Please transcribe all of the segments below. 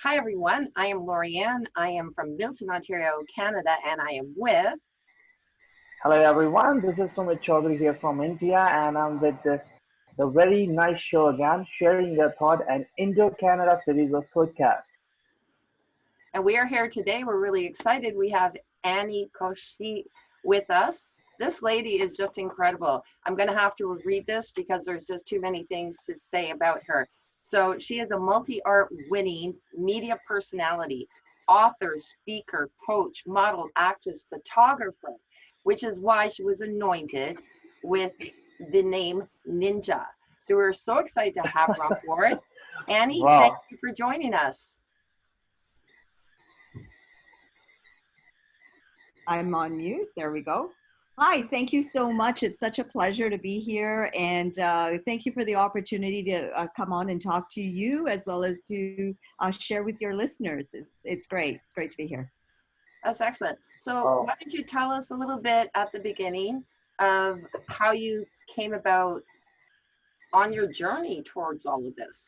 Hi, everyone. I am Lorianne. I am from Milton, Ontario, Canada, and I am with. Hello everyone, this is Sumit Chaudhary here from India and I'm with the very nice show again, sharing your thought and Indo-Canada series of podcast. And we are here today. We're really excited. We have Annie Koshy with us. This lady is just incredible. I'm going to have to read this because there's just too many things to say about her. So, she is a multi art winning media personality, author, speaker, coach, model, actress, photographer, which is why she was anointed with the name Ninja. So, we're so excited to have her on board. Annie, thank Wow, you for joining us. I'm on mute. There we go. Hi, thank you so much. It's such a pleasure to be here. And thank you for the opportunity to come on and talk to you as well as to share with your listeners. It's great. It's great to be here. That's excellent. So, wow. why don't you tell us a little bit at the beginning of how you came about on your journey towards all of this?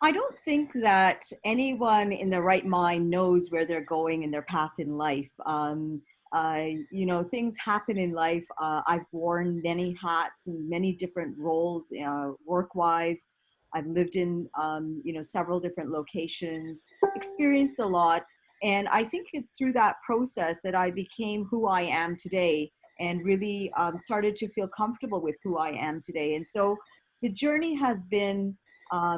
I don't think that anyone in their right mind knows where they're going in their path in life. Things happen in life. I've worn many hats and many different roles, work-wise. I've lived in, several different locations, experienced a lot. And I think it's through that process that I became who I am today and really started to feel comfortable with who I am today. And so the journey has been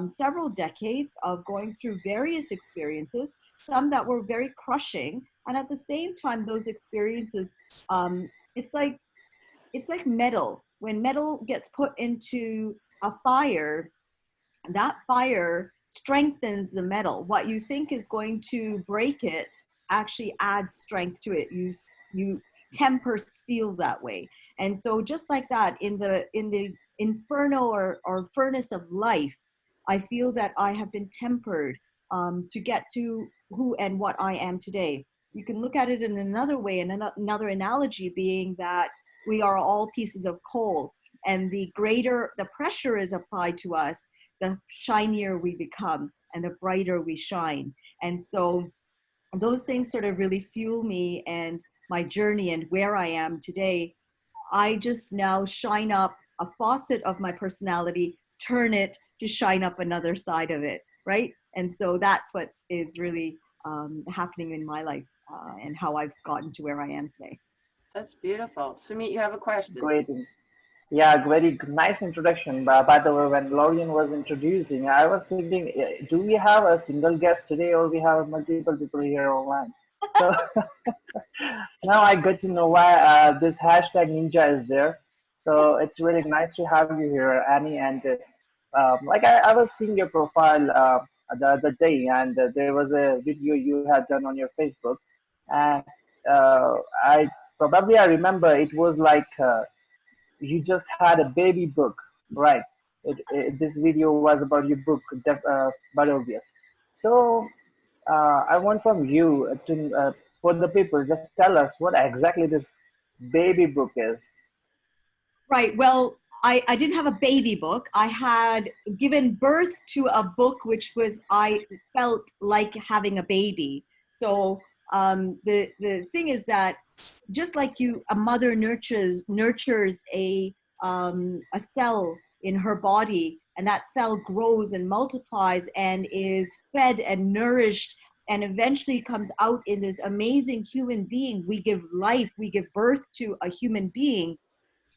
several decades of going through various experiences, some that were very crushing, and at the same time, those experiences, um, it's like it's like metal. When metal gets put into a fire, that fire strengthens the metal. What you think is going to break it actually adds strength to it. You temper steel that way. And so just like that, in the inferno or furnace of life, I feel that I have been tempered to get to who and what I am today. You can look at it in another way, and another analogy being that we are all pieces of coal, and the greater the pressure is applied to us, the shinier we become and the brighter we shine. And so those things sort of really fuel me and my journey and where I am today. I just now shine up a faucet of my personality, turn it to shine up another side of it, right? And so that's what is really happening in my life and how I've gotten to where I am today. That's beautiful. Sumit, you have a question. Great. Yeah, very nice introduction. By the way, when Lorian was introducing, I was thinking, do we have a single guest today or we have multiple people here online? So now I get to know why this hashtag ninja is there. So it's really nice to have you here, Annie. And like I was seeing your profile the other day, and there was a video you had done on your Facebook, and I probably I remember it was like you just had a baby book, right? This video was about your book, but obvious. So I want from you to for the people, just tell us what exactly this baby book is. Right. Well, I didn't have a baby book. I had given birth to a book which was, I felt like having a baby. So the thing is that just like a mother nurtures a cell in her body, and that cell grows and multiplies and is fed and nourished and eventually comes out in this amazing human being. We give life, we give birth to a human being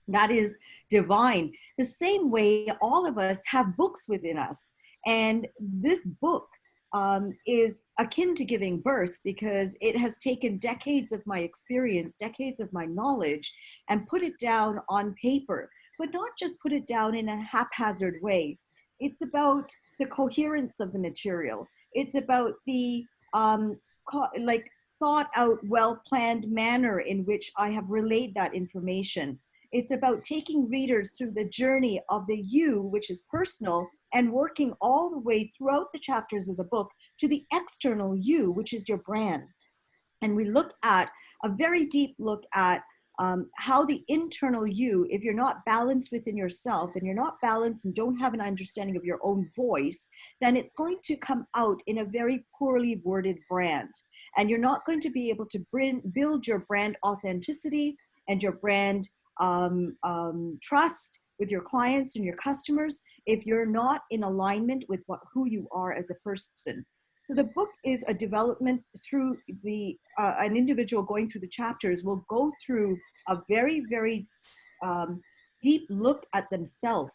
that is divine. The same way all of us have books within us. And this book is akin to giving birth because it has taken decades of my experience, decades of my knowledge, and put it down on paper, but not just put it down in a haphazard way. It's about the coherence of the material. It's about the like thought out, well planned manner in which I have relayed that information. It's about taking readers through the journey of the you, which is personal, and working all the way throughout the chapters of the book to the external you, which is your brand. And we look at a very deep look at how the internal you, if you're not balanced within yourself and you're not balanced and don't have an understanding of your own voice, then it's going to come out in a very poorly worded brand. And you're not going to be able to build your brand authenticity and your brand trust with your clients and your customers if you're not in alignment with who you are as a person. So the book is a development through an individual going through the chapters will go through a very, very deep look at themselves.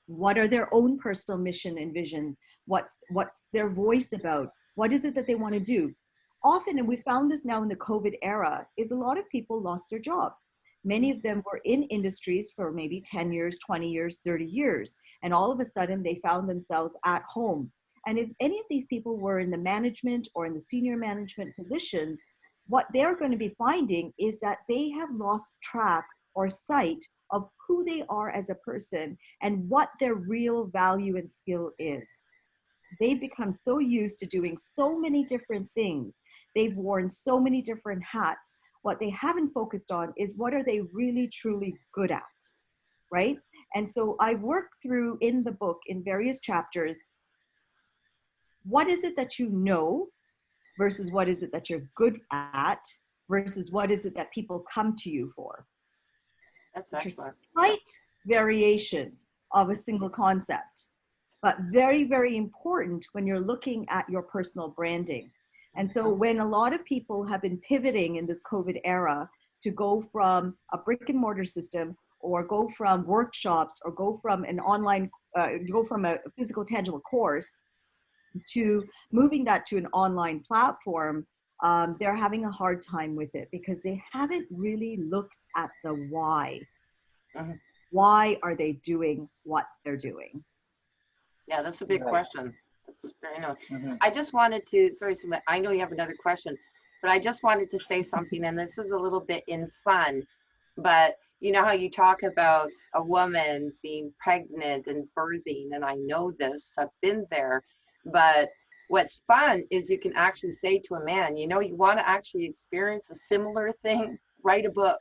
What are their own personal mission and vision? What's their voice about? What is it that they want to do? Often, and we found this now in the COVID era, is a lot of people lost their jobs. Many of them were in industries for maybe 10 years, 20 years, 30 years. And all of a sudden they found themselves at home. And if any of these people were in the management or in the senior management positions, what they're going to be finding is that they have lost track or sight of who they are as a person and what their real value and skill is. They've become so used to doing so many different things. They've worn so many different hats. What they haven't focused on is what are they really, truly good at, right? And so I work through in the book in various chapters, what is it that you know versus what is it that you're good at versus what is it that people come to you for. That's Which are excellent. slight variations of a single concept, but very, very important when you're looking at your personal branding. And so when a lot of people have been pivoting in this COVID era to go from a brick and mortar system or go from workshops or go from an online, go from a physical tangible course to moving that to an online platform, they're having a hard time with it because they haven't really looked at the why. Mhm. Why are they doing what they're doing? Yeah, that's a big Right. question. That's very nice. Mm-hmm. I just wanted to, sorry, Sumit, I know you have another question, but I just wanted to say something, and this is a little bit in fun, but you know how you talk about a woman being pregnant and birthing, and I know this, I've been there, but what's fun is you can actually say to a man, you know, you want to actually experience a similar thing, write a book.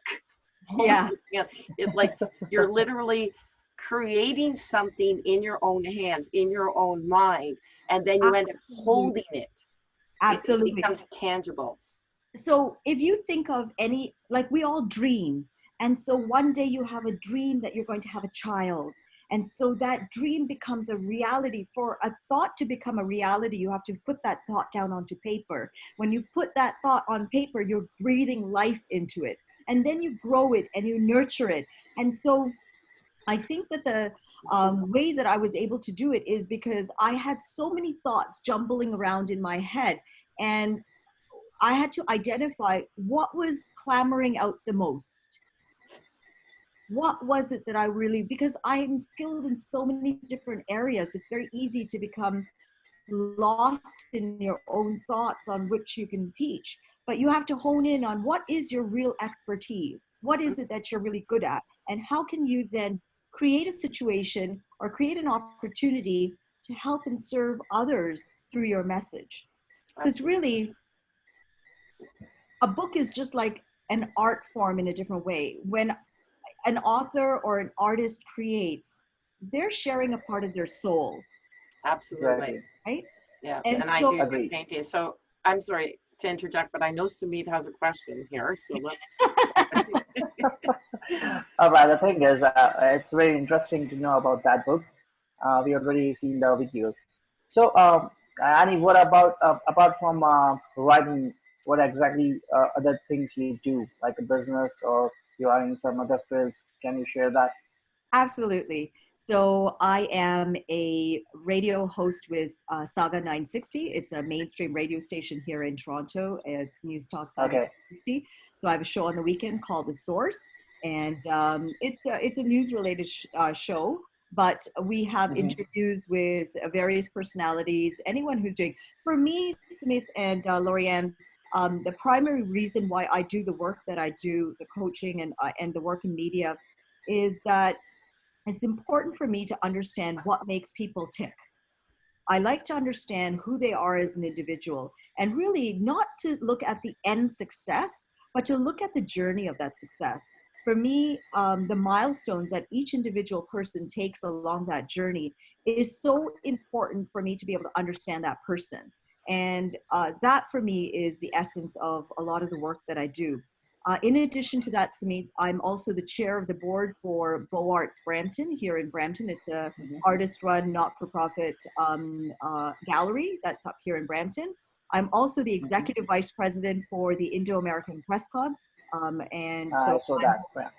Yeah, It like you're literally creating something in your own hands, in your own mind, and then you end up absolutely. holding it. It Absolutely. becomes tangible. So if you think of any, like we all dream. And so one day you have a dream that you're going to have a child. And so that dream becomes a reality. For a thought to become a reality, you have to put that thought down onto paper. When you put that thought on paper, you're breathing life into it. And then you grow it and you nurture it. And so I think that the way that I was able to do it is because I had so many thoughts jumbling around in my head. And I had to identify what was clamoring out the most. What was it that I really, because I'm skilled in so many different areas, it's very easy to become lost in your own thoughts on which you can teach. But you have to hone in on what is your real expertise? What is it that you're really good at? And how can you then create a situation or create an opportunity to help and serve others through your message? Because Absolutely. really, a book is just like an art form in a different way. When an author or an artist creates, they're sharing a part of their soul, Absolutely. Exactly. right? Yeah. And And I so do Agreed. painting. So I'm sorry to interject, but I know Sumit has a question here. So let's. But the thing is, it's very interesting to know about that book. We already seen the videos. So, Annie, what about apart from writing? What exactly other things you do, like a business or you are in some other fields? Can you share that? absolutely. So I am a radio host with Saga 960. It's a mainstream radio station here in Toronto. It's News Talk Saga Okay. 960. So I have a show on the weekend called The Source, and it's a news related show. But we have Mm-hmm. interviews with various personalities. Anyone who's doing, for me, Smith and Lorianne, the primary reason why I do the work that I do, the coaching and the work in media, is that it's important for me to understand what makes people tick. I like to understand who they are as an individual and really not to look at the end success, but to look at the journey of that success. For me, the milestones that each individual person takes along that journey is so important for me to be able to understand that person. And that for me is the essence of a lot of the work that I do. In addition to that, Samit, I'm also the chair of the board for Beau Arts Brampton here in Brampton. It's a Mhm. artist-run, not-for-profit gallery that's up here in Brampton. I'm also the Mhm. executive vice president for the Indo-American Press Club. And I so saw that. Yeah.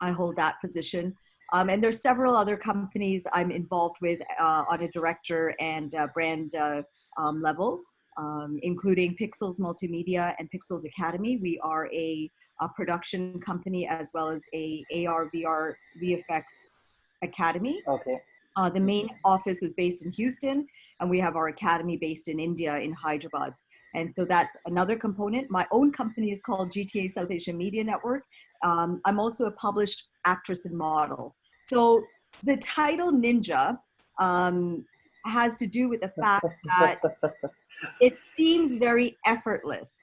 I hold that position. And there's several other companies I'm involved with on a director and brand level, including Pixels Multimedia and Pixels Academy. We are a production company as well as a AR, VR, VFX academy. Okay. The main Mhm. office is based in Houston, and we have our academy based in India, in Hyderabad. And so that's another component. My own company is called GTA South Asia Media Network. I'm also a published actress and model. So the title Ninja um, has to do with the fact that it seems very effortless.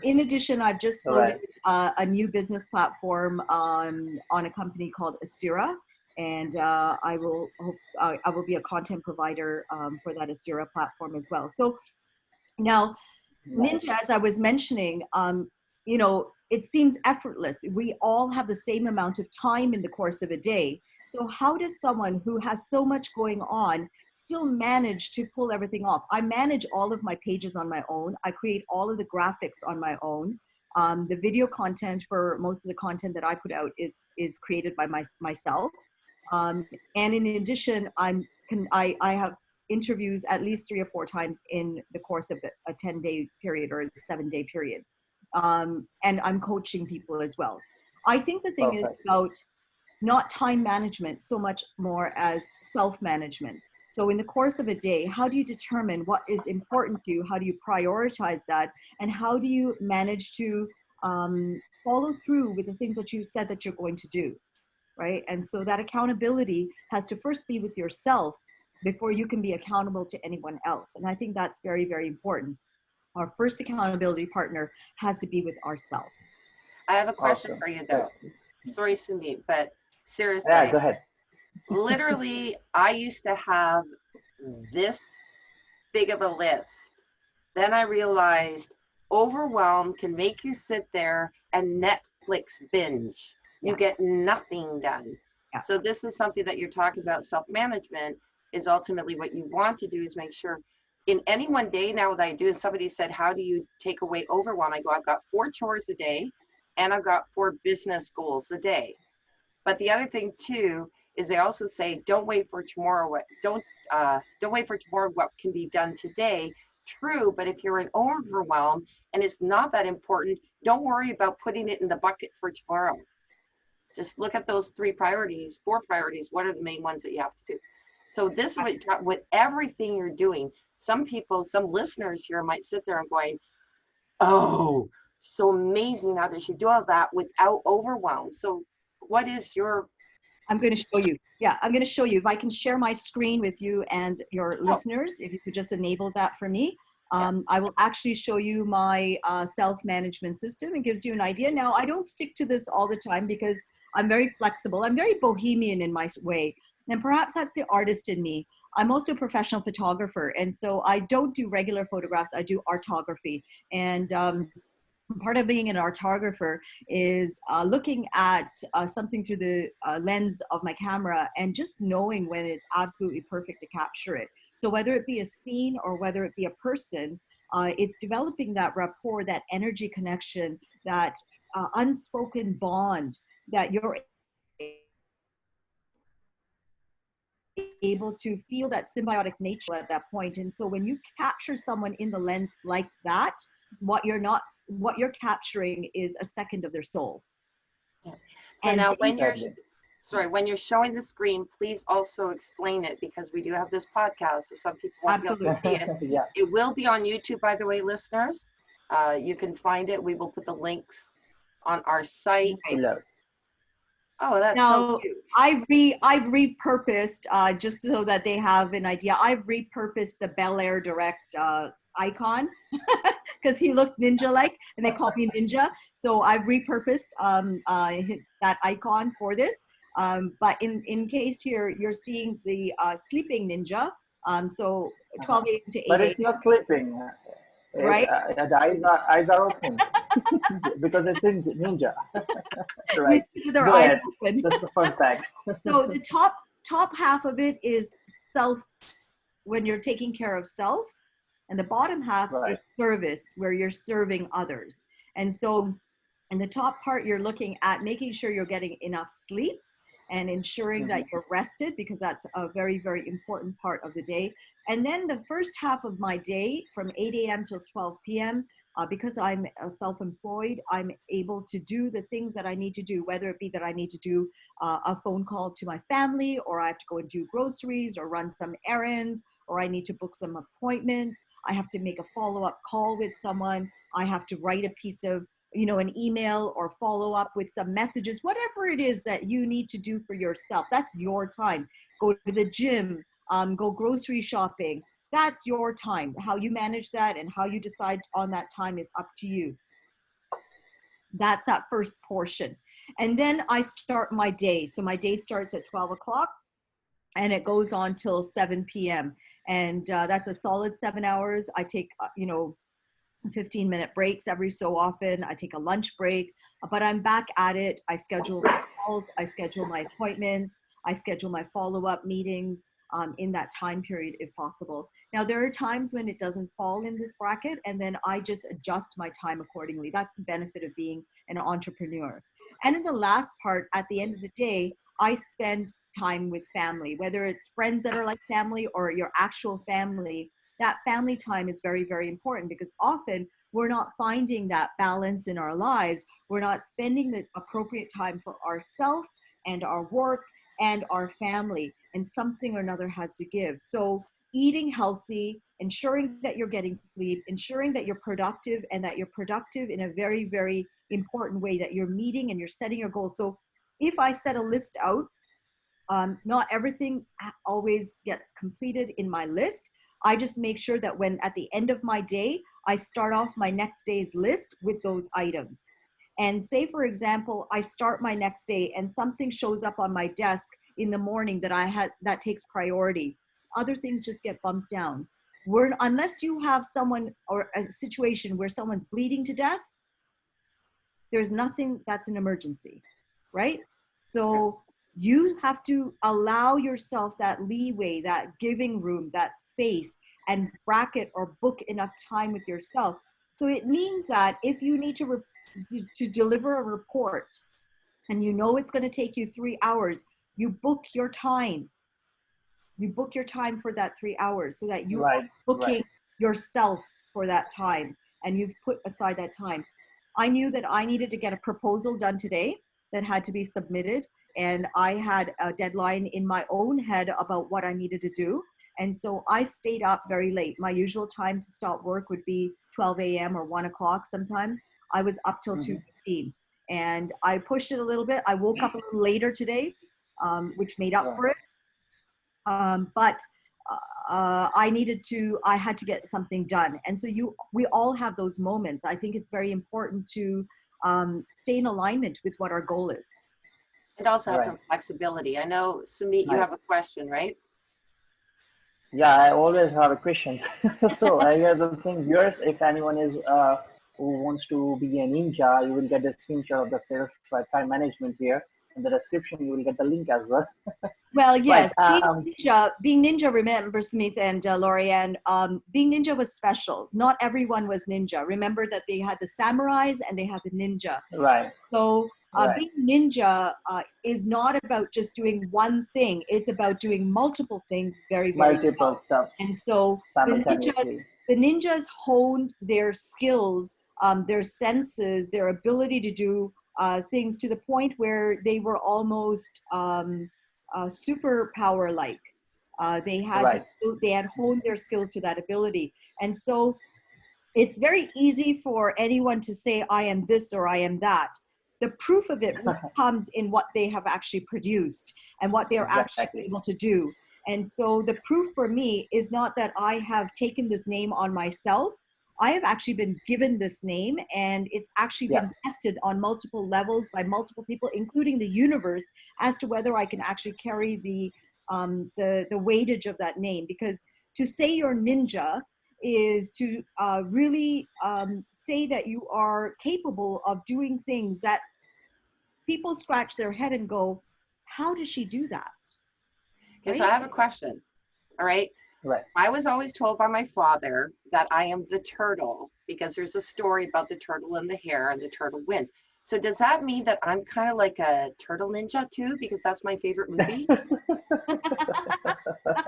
In addition, I've just floated Right. a new business platform on a company called Asira, and I will be a content provider for that Asira platform as well. So now Nice. Ninja, as I was mentioning, you know, it seems effortless. We all have the same amount of time in the course of a day. So how does someone who has so much going on still manage to pull everything off? I manage all of my pages on my own. I create all of the graphics on my own. The video content for most of the content that I put out is created by myself. And in addition, I have interviews at least 3 or 4 times in the course of a 10-day period or a 7-day period. And I'm coaching people as well. I think the thing is Perfect. about not time management so much more as self-management. So in the course of a day, how do you determine what is important to you? How do you prioritize that? And how do you manage to follow through with the things that you said that you're going to do? Right? And so that accountability has to first be with yourself before you can be accountable to anyone else. And I think that's very, very important. Our first accountability partner has to be with ourselves. I have a question Awesome. for you Good. though. Sorry, Sumit, but Yeah, seriously, go ahead. literally, I used to have this big of a list. Then I realized overwhelm can make you sit there and Netflix binge. You Yeah, get nothing done. yeah. So this is something that you're talking about. Self-management is ultimately what you want to do is make sure in any one day now that I do, and somebody said, how do you take away overwhelm? I go, I've got 4 chores a day and I've got 4 business goals a day. But the other thing too is they also say, don't wait for tomorrow. Don't wait for tomorrow. What can be done today? True, but if you're in overwhelm and it's not that important, don't worry about putting it in the bucket for tomorrow. Just look at those 3 priorities, 4 priorities. What are the main ones that you have to do? So this is what with everything you're doing. Some people, some listeners here might sit there and going, "Oh, so amazing how they should do all that without overwhelm." So, what is your I'm going to show you. Yeah, I'm going to show you. If I can share my screen with you and your oh listeners, if you could just enable that for me, yeah? I will actually show you my self-management system. It gives you an idea. Now, I don't stick to this all the time because I'm very flexible. I'm very bohemian in my way. And perhaps that's the artist in me. I'm also a professional photographer. And so I don't do regular photographs. I do artography. And part of being an artographer is looking at something through the lens of my camera and just knowing when it's absolutely perfect to capture it. So whether it be a scene or whether it be a person, it's developing that rapport, that energy connection, that unspoken bond that you're able to feel that symbiotic nature at that point. And so when you capture someone in the lens like that, what you're capturing is a second of their soul. Yeah. So And now when you're Exactly. sorry, when you're showing the screen, please also explain it because we do have this podcast, so some people won't be able to absolutely. see it. Yeah. It will be on YouTube, by the way, listeners. You can find it. We will put the links on our site. Right. Love. Oh, that's so Now, cute. I've repurposed just so that they have an idea. I've repurposed the Bel Air Direct icon because he looked ninja-like, and they call me Ninja. So I've repurposed that icon for this. But in case you're seeing the sleeping ninja, so Uh-huh. 12 a.m. to But 8 it's not sleeping. a.m., right? The eyes are open because it's in ninja. We Right. sleep with our Go eyes ahead. open. That's the fun fact. So the top half of it is self, when you're taking care of self, and the bottom half is Right. service, where you're serving others. And so in the top part, you're looking at making sure you're getting enough sleep and ensuring that Hmm. you're rested, because that's a very, very important part of the day. And then the first half of my day from 8 a.m. till 12 p.m., because I'm self-employed, I'm able to do the things that I need to do, whether it be that I need to do a phone call to my family, or I have to go and do groceries or run some errands, or I need to book some appointments. I have to make a follow-up call with someone. I have to write a piece of, an email, or follow up with some messages, whatever it is that you need to do for yourself. That's your time. Go to the gym, go grocery shopping. That's your time. How you manage that and how you decide on that time is up to you. That's that first portion. And then I start my day. So my day starts at 12 o'clock and it goes on till 7 p.m. And that's a solid 7 hours. I take, 15-minute breaks every so often. I take a lunch break, but I'm back at it. I schedule my calls, I schedule my appointments, I schedule my follow-up meetings in that time period if possible. Now, there are times when it doesn't fall in this bracket, and then I just adjust my time accordingly. That's the benefit of being an entrepreneur. And in the last part, at the end of the day, I spend time with family, whether it's friends that are like family or your actual family. That family time is very, very important, because often we're not finding that balance in our lives. We're not spending the appropriate time for ourselves and our work and our family, and something or another has to give. So eating healthy, ensuring that you're getting sleep, ensuring that you're productive, and that you're productive in a very, very important way, that you're meeting and you're setting your goals. So if I set a list out, not everything always gets completed in my list. I just make sure that when at the end of my day, I start off my next day's list with those items. And say, for example, I start my next day and something shows up on my desk in the morning that takes priority. Other things just get bumped down. Unless you have someone or a situation where someone's bleeding to death, there's nothing that's an emergency, right? So you have to allow yourself that leeway, that giving room, that space, and bracket or book enough time with yourself. So it means that if you need to deliver a report, and you know it's going to take you 3 hours, you book your time. You book your time for that 3 hours, so that you are Right. Right. booking yourself for that time, and you've put aside that time. I knew that I needed to get a proposal done today that had to be submitted, and I had a deadline in my own head about what I needed to do. And so I stayed up very late. My usual time to stop work would be 12 a.m. or 1 o'clock sometimes. I was up till Hmm. 2:15, and I pushed it a little bit. I woke up a little later today, which made up Right. for it. But I had to get something done. And so we all have those moments. I think it's very important to stay in alignment with what our goal is. And also have Right. some flexibility. I know, Sumit, you have a Nice. question, right? Yeah, I always have questions. So I hear the thing, viewers, if anyone is who wants to be a ninja, you will get the screenshot of the sales time management here. In the description, you will get the link as well. Well, Right. yes, being ninja, remember, Smith and Lorianne, being ninja was special. Not everyone was ninja. Remember that they had the samurais and they had the ninja. Right. So Right. being ninja is not about just doing one thing. It's about doing multiple things very, very Multiple well. steps And so simultaneously. the ninjas honed their skills, their senses, their ability to do things to the point where they were almost superpower like. Right. They had honed their skills to that ability, and so it's very easy for anyone to say, I am this or I am that. The proof of it really comes in what they have actually produced and what they're actually Exactly. able to do. And so the proof for me is not that I have taken this name on myself. I have actually been given this name, and it's actually Yeah. been tested on multiple levels by multiple people, including the universe, as to whether I can actually carry the weightage of that name. Because to say you're ninja is to really say that you are capable of doing things that people scratch their head and go, how does she do that? Okay, so I Right? have a question. All right. Right. I was always told by my father that I am the turtle because there's a story about the turtle and the hare and the turtle wins. So does that mean that I'm kind of like a turtle ninja too? Because that's my favorite movie.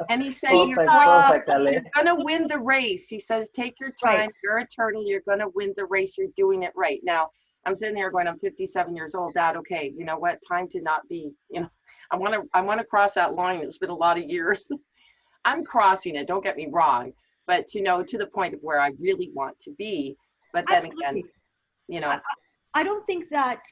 And he said, Perfect. Uh, Perfect, Ali. you're gonna win the race. He says, take your right. time. You're a turtle. You're gonna win the race. You're doing it right. Now, I'm sitting there going, I'm 57 years old, Dad. Okay, you know what? Time to not be, I wanna cross that line. It's been a lot of years. I'm crossing it, don't get me wrong, but to the point of where I really want to be. But then again, Absolutely. you I, know, I don't think that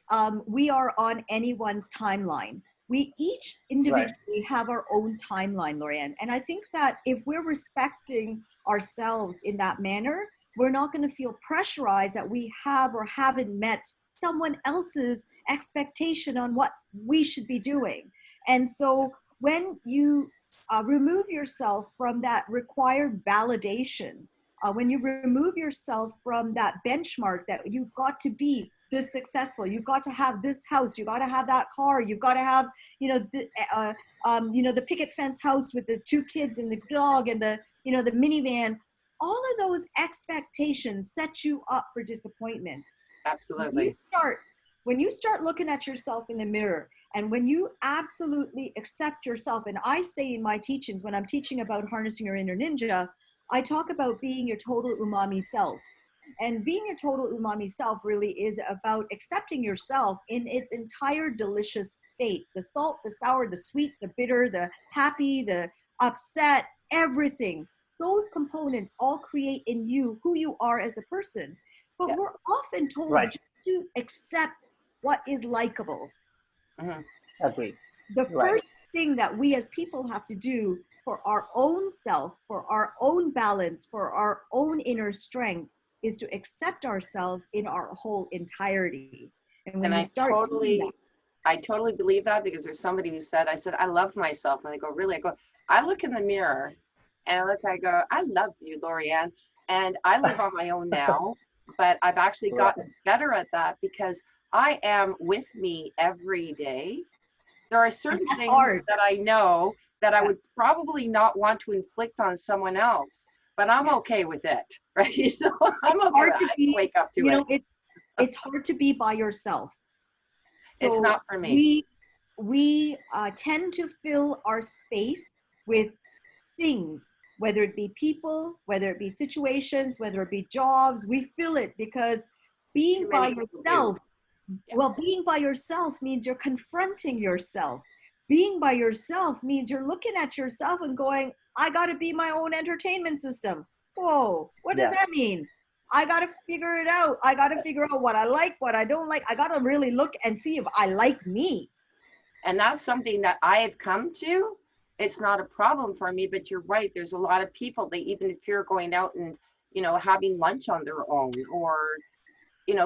we are on anyone's timeline. We each Right. individually have our own timeline, Lorianne. And I think that if we're respecting ourselves in that manner, we're not going to feel pressurized that we have or haven't met someone else's expectation on what we should be doing. And so when you remove yourself from that required validation, when you remove yourself from that benchmark that you've got to be this successful, you've got to have this house, you've got to have that car, you've got to have, the picket fence house with the two kids and the dog and the minivan. All of those expectations set you up for disappointment. When you absolutely. start, when you start looking at yourself in the mirror, and when you absolutely accept yourself, and I say in my teachings, when I'm teaching about harnessing your inner ninja, I talk about being your total umami self. And being your total umami self really is about accepting yourself in its entire delicious state: the salt, the sour, the sweet, the bitter, the happy, the upset, everything. Those components all create in you who you are as a person. But Yeah. we're often told Right. just to accept what is likable. Hmm. Agreed. The Right. first thing that we as people have to do for our own self, for our own balance, for our own inner strength, is to accept ourselves in our whole entirety. And when And you start doing that, I totally believe that because there's somebody who said, I said, I love myself. And they go, really? I go, I look in the mirror and I go, I love you, Lorianne. And I live on my own now, but I've actually Right. gotten better at that because I am with me every day. There are and certain that's things hard. that I know that I Yeah, would probably not want to inflict on someone else, but I'm yeah. okay with it, right? So I'm It's okay with hard it. to I can be, wake up to you it. know, it's hard to be by yourself. It's So not for me. we tend to fill our space with things, whether it be people, whether it be situations, whether it be jobs. We fill it because Too being by many people do. yourself, Yeah. well, being by yourself means you're confronting yourself. Being by yourself means you're looking at yourself and going, I got to be my own entertainment system. Whoa, what does Yeah. that mean? I got to figure it out. I got to figure out what I like, what I don't like. I got to really look and see if I like me. And that's something that I have come to. It's not a problem for me, but you're right. There's a lot of people, they even fear going out and, having lunch on their own or,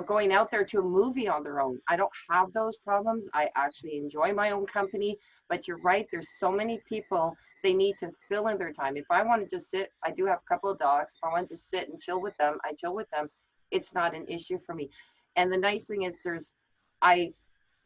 going out there to a movie on their own. I don't have those problems. I actually enjoy my own company, but you're right. There's so many people, they need to fill in their time. If I want to just sit, I do have a couple of dogs. If I want to just sit and chill with them, I chill with them. It's not an issue for me. And the nice thing is I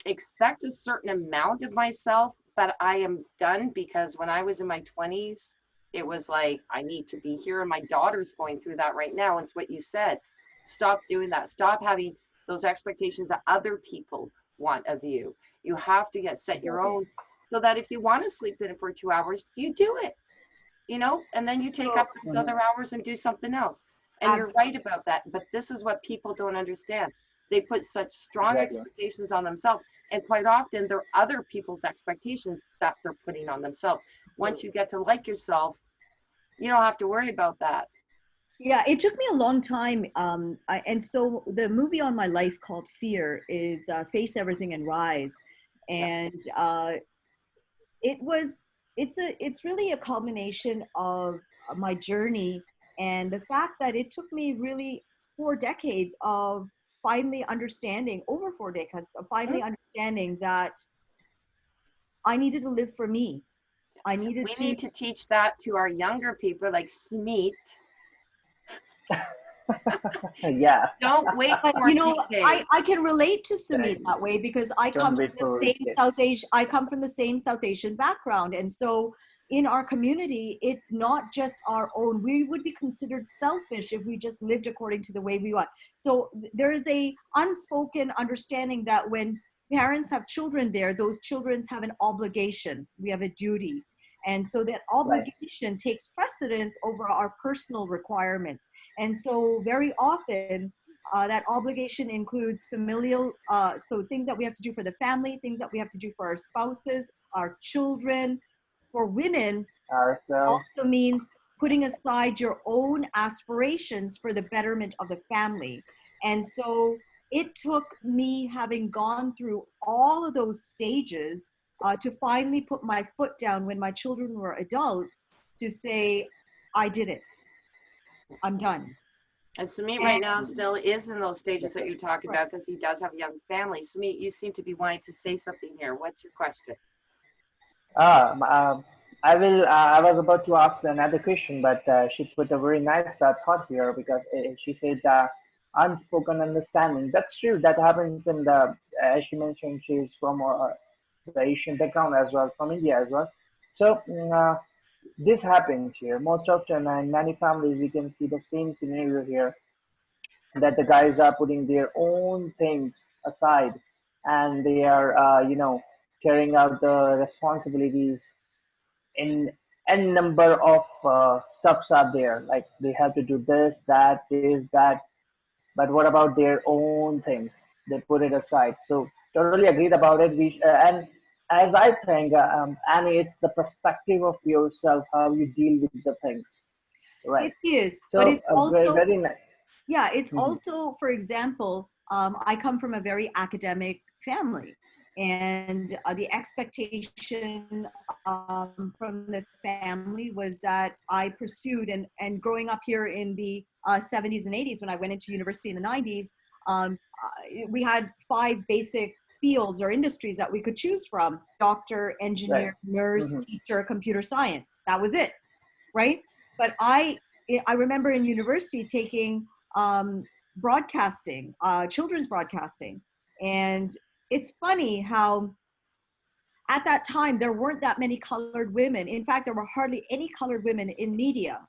expect a certain amount of myself, but I am done because when I was in my 20s, it was like, I need to be here. And my daughter's going through that right now. And it's what you said. Stop doing that. Stop having those expectations that other people want of you. You have to set your Exactly. own so that if you want to sleep in it for 2 hours, you do it, and then you take So, up those Mhm. other hours and do something else. And you're right absolutely. about that. But this is what people don't understand. They put such strong Exactly. expectations on themselves. And quite often, they're other people's expectations that they're putting on themselves. Once you get to like yourself, you don't have to worry about that. Yeah, it took me a long time. And so the movie on my life called Fear is Face Everything and Rise. Yeah. And it was it's really a culmination of my journey, and the fact that it took me really 4 decades of finally understanding, over 4 decades of Mhm. finally understanding that I needed to live for me. I needed We to. need to teach that to our younger people, like Smeet. Yeah, Don't wait But for you know, TK. I can relate to Sumit exactly. that way because I Don't come wait from the for same it. South Asian. I come from the same South Asian background, and so in our community, it's not just our own. We would be considered selfish if we just lived according to the way we want. So there is a unspoken understanding that when parents have children there, those children have an obligation. We have a duty. And so that Right. obligation takes precedence over our personal requirements. And so very often that obligation includes familial, so things that we have to do for the family, things that we have to do for our spouses, our children. For women, Ourselves. also means putting aside your own aspirations for the betterment of the family. And so it took me having gone through all of those stages to finally put my foot down when my children were adults to say, I did it. I'm done. And Sumit And right now still is in those stages that you're talking right. about because he does have a young family. Sumit, you seem to be wanting to say something here. What's your question? Ah, I will. I was about to ask another question, but she put a very nice thought here because she said unspoken understanding. That's true. That happens in the. As she mentioned, she's from the Asian background as well, from India as well. So this happens here most often, and in many families we can see the same scenario here that the guys are putting their own things aside and they are, carrying out the responsibilities in n number of stuffs are there. Like they have to do this, that, this, that. But what about their own things? They put it aside. So totally agreed about it. And as I think, Annie, it's the perspective of yourself how you deal with the things, right? it is, but So it's very, also, very nice. yeah, it's Hmm. also, for example, I come from a very academic family, and the expectation from the family was that I pursued, and growing up here in the 70s and 80s, when I went into university in the 90s, we had 5 basic fields or industries that we could choose from: doctor, Right. engineer, nurse, Hmm. teacher, computer science. That was it, right? But I remember in university taking broadcasting, children's broadcasting, and it's funny how at that time there weren't that many colored women. In fact, there were hardly any colored women in media.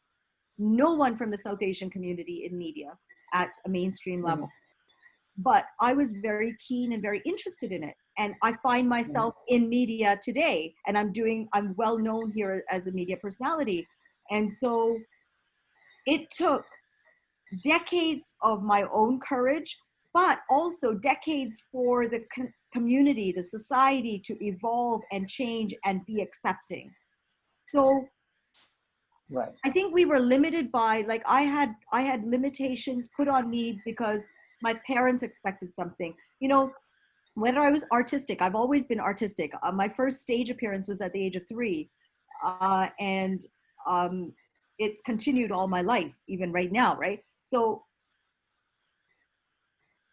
No one from the South Asian community in media at a mainstream Hmm. level. But I was very keen and very interested in it. And I find Hmm. myself in media today, and I'm well known here as a media personality. And so it took decades of my own courage, but also decades for the community, the society to evolve and change and be accepting. So Right. I think we were limited by, like, I had limitations put on me because my parents expected something. Whether I was artistic, I've always been artistic. My first stage appearance was at the age of 3, and um, it's continued all my life, even right now, right? So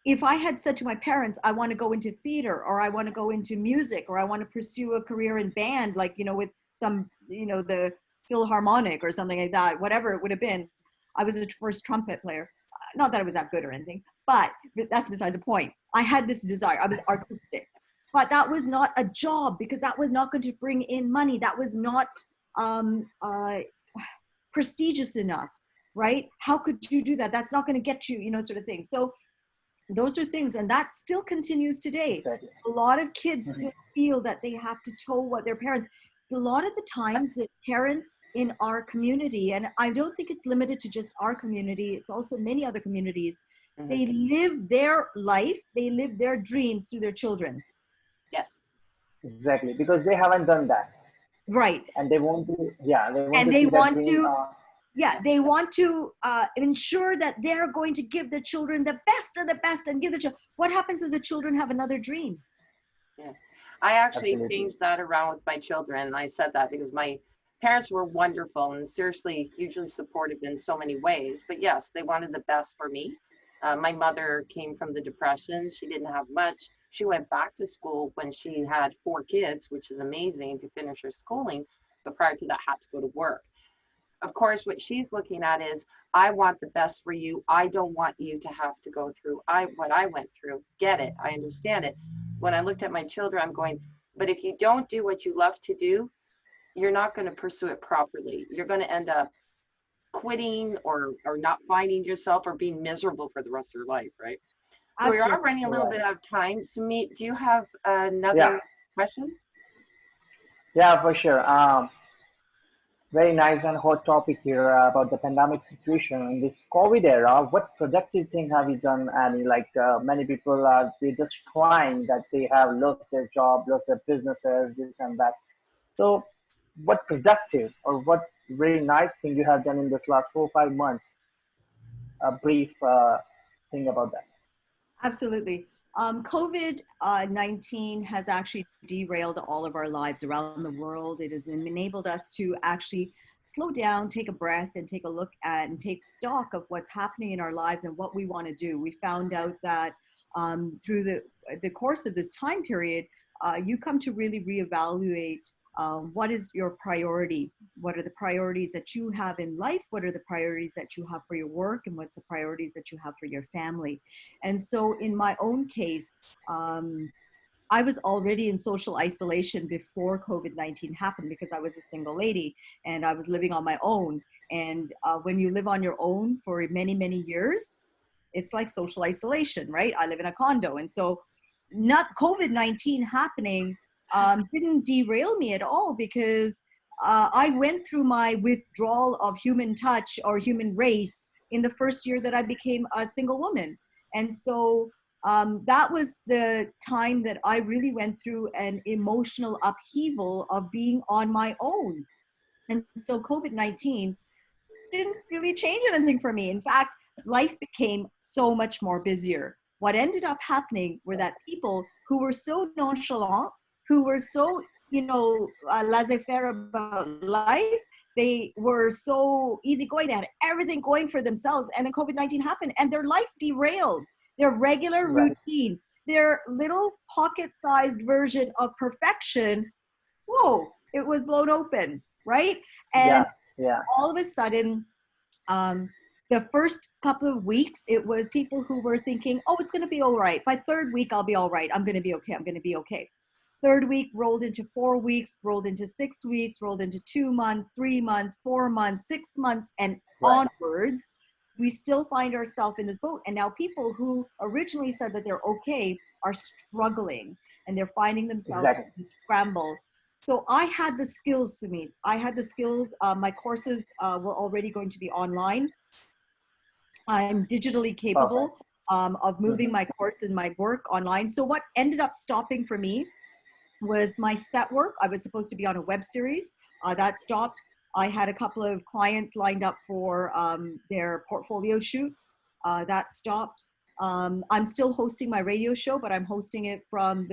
if I had said to my parents, I want to go into theater, or I want to go into music, or I want to pursue a career in band, like, with some, the Philharmonic or something like that, whatever it would have been. I was a first trumpet player. Not that I was that good or anything, but that's beside the point. I had this desire. I was artistic, but that was not a job because that was not going to bring in money. That was not um, uh, prestigious enough, right? How could you do that? That's not going to get you, sort of thing. So those are things, and that still continues today. Exactly. A lot of kids Hmm. still feel that they have to toe what their parents. A lot of the times That's that parents in our community, and I don't think it's limited to just our community, it's also many other communities, mhm. they live their life, they live their dreams through their children. Yes. Exactly. Because they haven't done that, Right. and they want to. Yeah, they want And to they see that want dream. to, yeah, they want to ensure that they're going to give the children the best of the best and give the children. What happens if the children have another dream? Yeah. I actually Absolutely. changed that around with my children. And I said that because my parents were wonderful and seriously hugely supportive in so many ways. But yes, they wanted the best for me. My mother came from the Depression. She didn't have much. She went back to school when she had four kids, which is amazing to finish her schooling. But prior to that, had to go to work. Of course, what she's looking at is, I want the best for you. I don't want you to have to go through what I went through. Get it? I understand it. When I looked at my children, I'm going, but if you don't do what you love to do, you're not going to pursue it properly. You're going to end up quitting or not finding yourself or being miserable for the rest of your life, right? So we are Absolutely. running a little Right. bit out of time. Sumit, do you have Yeah. another question? Yeah, for sure. Very nice and hot topic here about the pandemic situation in this COVID era. What productive thing have you done, Annie? Like many people are they just crying that they have lost their job, lost their businesses, this and that. So, what productive or what very nice thing you have done in this last 4 or 5 months? A brief thing about that. Absolutely. COVID 19 has actually derailed all of our lives around the world. It has enabled us to actually slow down, take a breath, and take a look at and take stock of what's happening in our lives and what we want to do. We found out that through the course of this time period, you come to really reevaluate what is your priority. What are the priorities that you have in life? What are the priorities that you have for your work? And what's the priorities that you have for your family? And so, in my own case, I was already in social isolation before COVID 19 happened because I was a single lady and I was living on my own. And when you live on your own for many, many years, it's like social isolation, right? I live in a condo. And so, not COVID 19 happening didn't derail me at all because I went through my withdrawal of human touch or human race in the first year that I became a single woman. And so that was the time that I really went through an emotional upheaval of being on my own. And so COVID 19 didn't really change anything for me. In fact, life became so much more busier. What ended up happening were that people who were so nonchalant, who were so, laissez-faire about life, they were so easygoing. They had everything going for themselves. And then COVID-19 happened and their life derailed. Their regular Right. routine, their little pocket-sized version of perfection, whoa, it was blown open, right? And Yeah. Yeah. all of a sudden, um, the first couple of weeks, it was people who were thinking, oh, it's going to be all right. By third week, I'll be all right. I'm going to be okay. I'm going to be okay. Third week rolled into 4 weeks, rolled into 6 weeks, rolled into 2 months, 3 months, 4 months, 6 months, and Right. onwards. We still find ourselves in this boat. And now people who originally said that they're okay are struggling and they're finding themselves Exactly. in scramble. So I had the skills to meet. I had the skills. My courses were already going to be online. I'm digitally capable Perfect. of moving Hmm. my course and my work online. So what ended up stopping for me was my set work. I was supposed to be on a web series. That stopped. I had a couple of clients lined up for their portfolio shoots. That stopped. I'm still hosting my radio show, but I'm hosting it from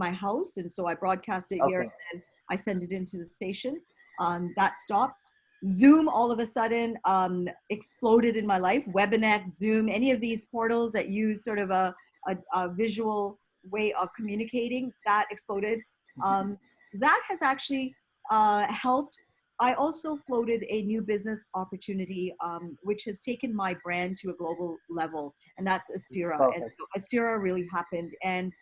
my house, and so I broadcast it here Okay. and I send it into the station. That stopped. Zoom all of a sudden exploded in my life. Webinar, Zoom, any of these portals that use sort of a visual way of communicating, that exploded. Um, that has actually helped. I also floated a new business opportunity, which has taken my brand to a global level, and that's Asira. And Perfect. so Asira really happened. And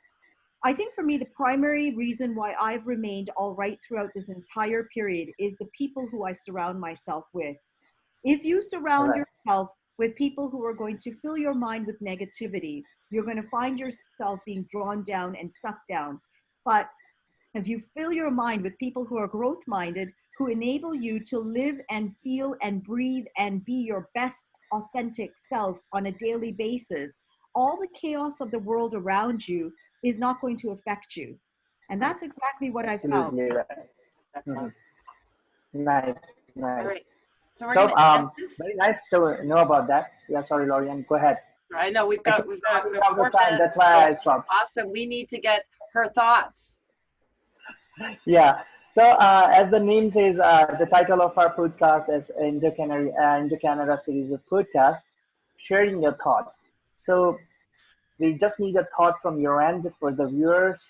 I think for me, the primary reason why I've remained all right throughout this entire period is the people who I surround myself with. If you surround Right. yourself with people who are going to fill your mind with negativity, you're going to find yourself being drawn down and sucked down. But if you fill your mind with people who are growth minded, who enable you to live and feel and breathe and be your best authentic self on a daily basis, all the chaos of the world around you is not going to affect you. And that's exactly what I found. Absolutely right. Hmm. Excellent. Nice. Nice. All right. So we're So going to end very this. nice to know about that. Yeah. Sorry, Lorian. Go ahead. I know I keep we've got running out of time. 4 minutes. That's why So I stopped. awesome. We need to get her thoughts. Yeah. So, as the name says, the title of our podcast is Indo-Canada series of podcast, sharing your thought. So, we just need a thought from your end for the viewers.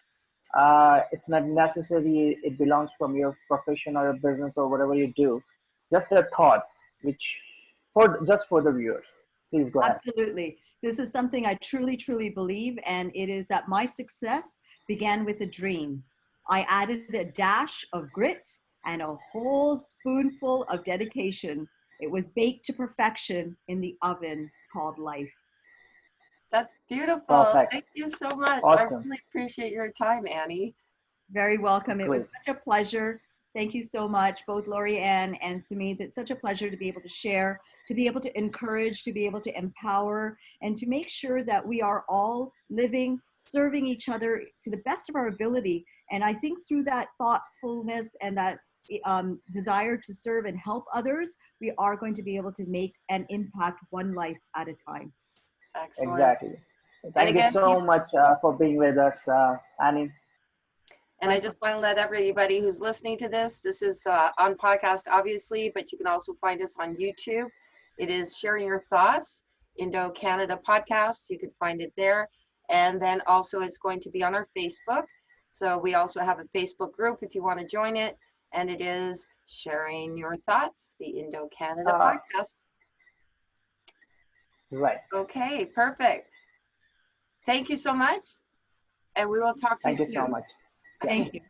It's not necessary it belongs from your profession or a business or whatever you do. Just a thought, which for just for the viewers. Please go ahead. Absolutely. This is something I truly, truly believe, and it is that my success began with a dream. I added a dash of grit and a whole spoonful of dedication. It was baked to perfection in the oven called life. That's beautiful. Perfect. Thank you so much. I Awesome. really appreciate your time, Annie. Very welcome. It was Great. such a pleasure. Thank you so much, both Lori Ann and Sumit. It's such a pleasure to be able to share, to be able to encourage, to be able to empower, and to make sure that we are all living, serving each other to the best of our ability. And I think through that thoughtfulness and that desire to serve and help others, we are going to be able to make an impact one life at a time. Excellent. Exactly. And Thank you again, so much for being with us, Annie. and I just want to let everybody who's listening to this, this is on podcast, obviously, but you can also find us on YouTube. It is Sharing Your Thoughts, Indo Canada Podcast. You can find it there. And then also it's going to be on our Facebook. So we also have a Facebook group if you want to join it. And it is Sharing Your Thoughts, the Indo Canada Thoughts. Podcast. Right. Okay, perfect. Thank you so much. And we will talk to you Thank you so soon. much. Yeah. Thank Okay. you.